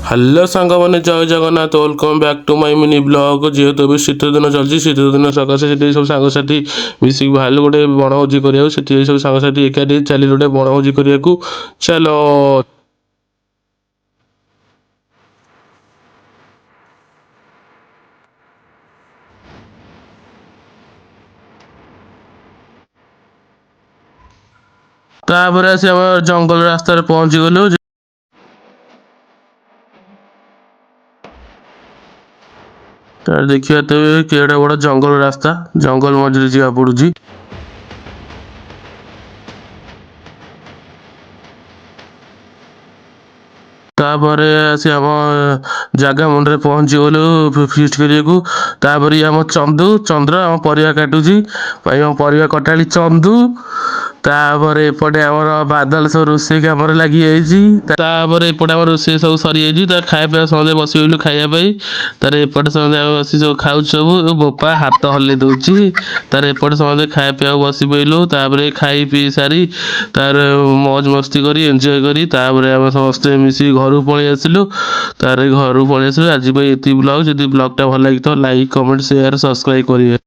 Hello ସାଙ୍ଗମାନେ, ଜୟ Jagannath. Welcome back to my mini blog. ଯେହେତୁ ଏବେ ଶୀତ ଦିନ ଚାଲିଛି, ଶୀତ ଦିନ ସକାଶେ ସେଠି ସବୁ ସାଙ୍ଗସାଥି ମିଶିକି ବାହାରିଲୁ ଗୋଟେ ବଣଭୋଜି କରିବାକୁ। ସେଠି ସବୁ ସାଙ୍ଗସାଥି ଏକାଠି ଚାଲିଲୁ ଗୋଟେ ବଣଭୋଜି କରିବାକୁ। ଚାଲ। ତାପରେ ଆସି ଆମ ଜଙ୍ଗଲ ରାସ୍ତାରେ ପହଞ୍ଚିଗଲୁ। ଦେଖିବା ତ କେଡ଼େ ବଡ଼ ଜଙ୍ଗଲ ରାସ୍ତା, ଜଙ୍ଗଲ ମଝିରେ ଯିବାକୁ ପଡୁଛି। ତାପରେ ଆସି ଆମ ଜାଗା ମୁଣ୍ଡରେ ପହଞ୍ଚିଗଲୁ ଫିଷ୍ଟ କରିବାକୁ। ତାପରେ ଆମ ଚନ୍ଦ୍ର ଆମ ପରିବା କାଟୁଛି, ଆମ ପରିବା କଟାଳି ଚନ୍ଦୁ। ତାପରେ ଏପଟେ ଆମର ବାଦଲ ସବୁ ରୋଷେଇ କାମରେ ଲାଗିଯାଇଛି। ତାପରେ ଏପଟେ ଆମର ରୋଷେଇ ସବୁ ସରିଯାଇଛି। ତା ଖାଇବା ପିଇବା ସମସ୍ତେ ବସିଗଲୁ ଖାଇବା ପାଇଁ। ତାର ଏପଟେ ସମସ୍ତେ ଆମେ ବସି ସବୁ ଖାଉଛୁ ସବୁ। ବୋପା ହାତ ହଲେଇ ଦଉଛି। ତାର ଏପଟେ ସମସ୍ତେ ଖାଇବା ପିଇବାକୁ ବସି ପଇଲୁ। ତାପରେ ଖାଇ ପିଇ ସାରି ତାର ମौज ମସ୍ତି କରି ଏନ୍ଜୟ କରି ତାପରେ ଆମେ ସମସ୍ତେ ମିଶିକି ଘରକୁ ପଳେଇ ଆସିଲୁ। ଆଜି ପାଇଁ ଏତିକି ବ୍ଲଗ୍। ଯଦି ବ୍ଲଗ୍ଟା ଭଲ ଲାଗିଥିବ ଲାଇକ୍, କମେଣ୍ଟ, ସେୟାର, ସବସ୍କ୍ରାଇବ୍ କରିବେ।